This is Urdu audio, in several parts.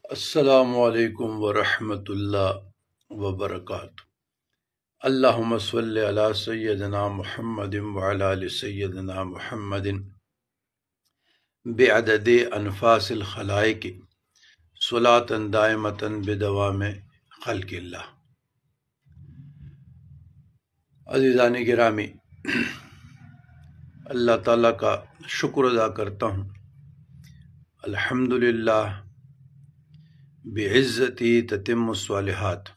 السلام علیکم ورحمۃ اللہ وبرکاتہ۔ اللہم صلی علی سیدنا محمد وعلی آل سیدنا محمد بعدد انفاس الخلائق صلاۃ دائمۃ بدوام خلق اللہ۔ عزیزان گرامی، اللہ تعالیٰ کا شکر ادا کرتا ہوں، الحمدللہ بعزتی تتم الصالحات،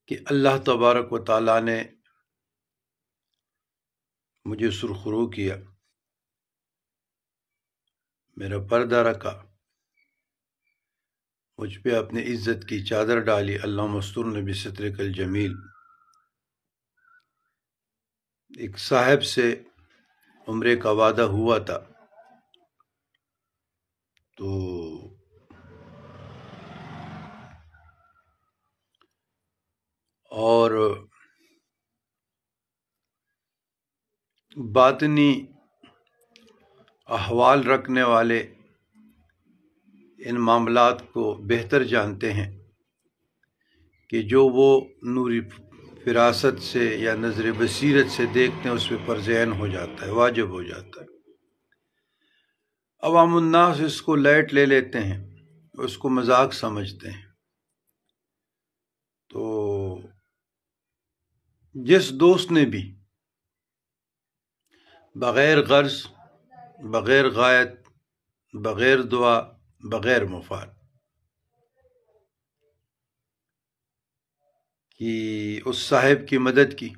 کہ اللہ تبارک و تعالیٰ نے مجھے سرخرو کیا، میرا پردہ رکھا، مجھ پہ اپنے عزت کی چادر ڈالی۔ اللہم استرنی بسترک الجمیل۔ ایک صاحب سے عمرے کا وعدہ ہوا تھا، تو اور باطنی احوال رکھنے والے ان معاملات کو بہتر جانتے ہیں کہ جو وہ نوری فراست سے یا نظر بصیرت سے دیکھتے ہیں اس پہ فرض عین ہو جاتا ہے، واجب ہو جاتا ہے۔ عوام الناس اس کو لائٹ لے لیتے ہیں، اس کو مذاق سمجھتے ہیں۔ تو جس دوست نے بھی بغیر غرض، بغیر غایت، بغیر دعا، بغیر مفاد کی اس صاحب کی مدد کی،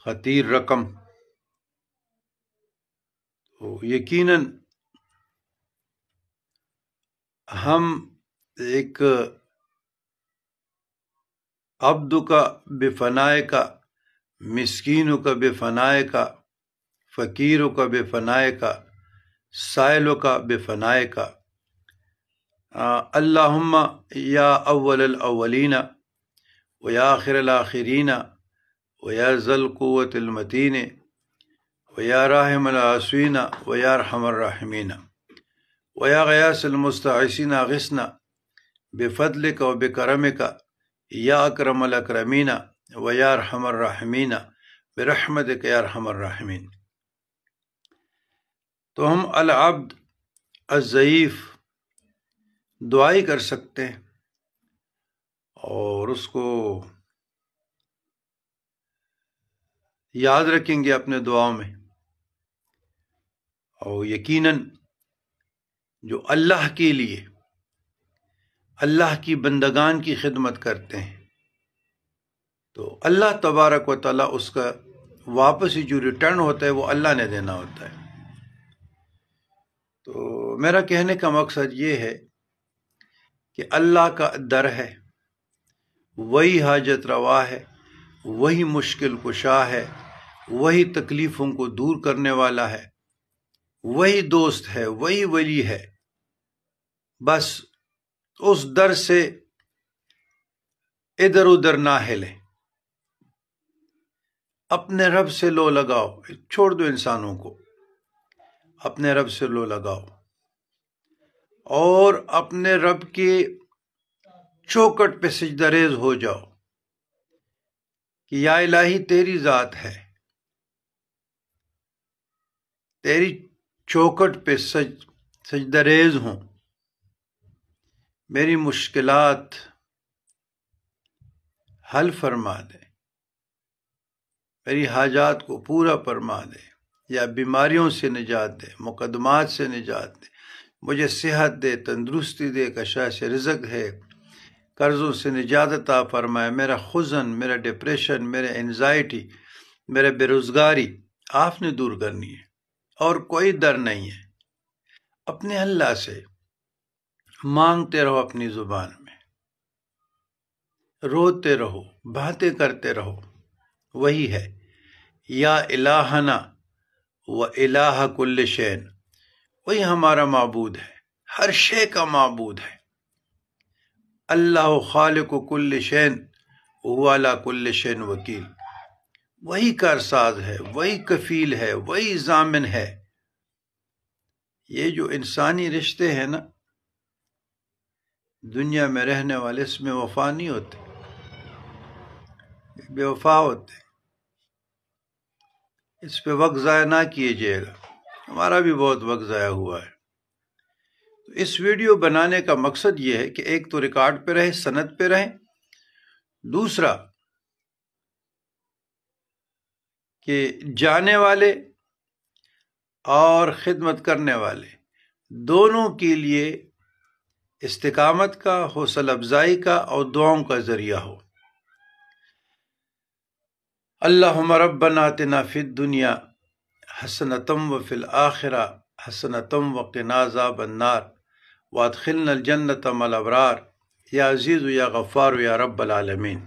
خطیر رقم، تو یقیناً ہم ایک عبد کا بفنائے کا، مسکین کا بفنائے کا، فقیر کا بفنائے کا، سائل کا بفنائے کا، اللہم یا اول الاولین و یا آخر الاخرین و یا ذا القوة المتین و یا راحم العاصین و یا ارحم الراحمین و یا غیاث المستعیثین اغثنا بفضلک و بکرمک یا اکرم الاکرمین و یا ارحم الراحمین برحمتک یا ارحم الراحمین۔ تو ہم العبد الضعیف دعائی کر سکتے ہیں اور اس کو یاد رکھیں گے اپنے دعاؤں میں، اور یقیناً جو اللہ کے لیے، اللہ کی بندگان کی خدمت کرتے ہیں، تو اللہ تبارک و تعالیٰ اس کا واپس ہی جو ریٹرن ہوتا ہے وہ اللہ نے دینا ہوتا ہے۔ تو میرا کہنے کا مقصد یہ ہے کہ اللہ کا در ہے، وہی حاجت روا ہے، وہی مشکل کشا ہے، وہی تکلیفوں کو دور کرنے والا ہے، وہی دوست ہے، وہی ولی ہے۔ بس اس در سے ادھر ادھر نہ ہلے، اپنے رب سے لو لگاؤ، چھوڑ دو انسانوں کو، اپنے رب سے لو لگاؤ اور اپنے رب کے چوکٹ پہ سجدہ ریز ہو جاؤ کہ یا الہی تیری ذات ہے، تیری چوکٹ پہ سجدہ ریز ہوں، میری مشکلات حل فرما دے، میری حاجات کو پورا فرما دے، یا بیماریوں سے نجات دے، مقدمات سے نجات دے، مجھے صحت دے، تندرستی دے، کشاش رزق ہے، قرضوں سے نجات عطا فرمائے، میرا خزن، میرا ڈپریشن، میرے انزائٹی، میرے بے روزگاری آپ نے دور کرنی ہے، اور کوئی در نہیں ہے۔ اپنے اللہ سے مانگتے رہو، اپنی زبان میں روتے رہو، باتیں کرتے رہو، وہی ہے یا الہنا و الہ کل شین، وہی ہمارا معبود ہے، ہر شے کا معبود ہے۔ اللہ خالق کل شین وہو علی کل شین وکیل، وہی کارساز ہے، وہی کفیل ہے، وہی ضامن ہے۔ یہ جو انسانی رشتے ہیں نا دنیا میں رہنے والے، اس میں وفا نہیں ہوتے، بے وفا ہوتے، اس پہ وقت ضائع نہ کیجیے گا، ہمارا بھی بہت وقت ضائع ہوا ہے۔ اس ویڈیو بنانے کا مقصد یہ ہے کہ ایک تو ریکارڈ پہ رہے، سند پہ رہیں، دوسرا کہ جانے والے اور خدمت کرنے والے دونوں کے لیے استقامت کا، حوصلہ افزائی کا اور دعاؤں کا ذریعہ ہو۔ اللہم ربنا آتنا فی الدنیا حسنۃ وفی الآخرہ حسنۃ وقنا عذاب النار وادخلنا الجنۃ مع الابرار یا عزیز یا غفار یا رب العالمین۔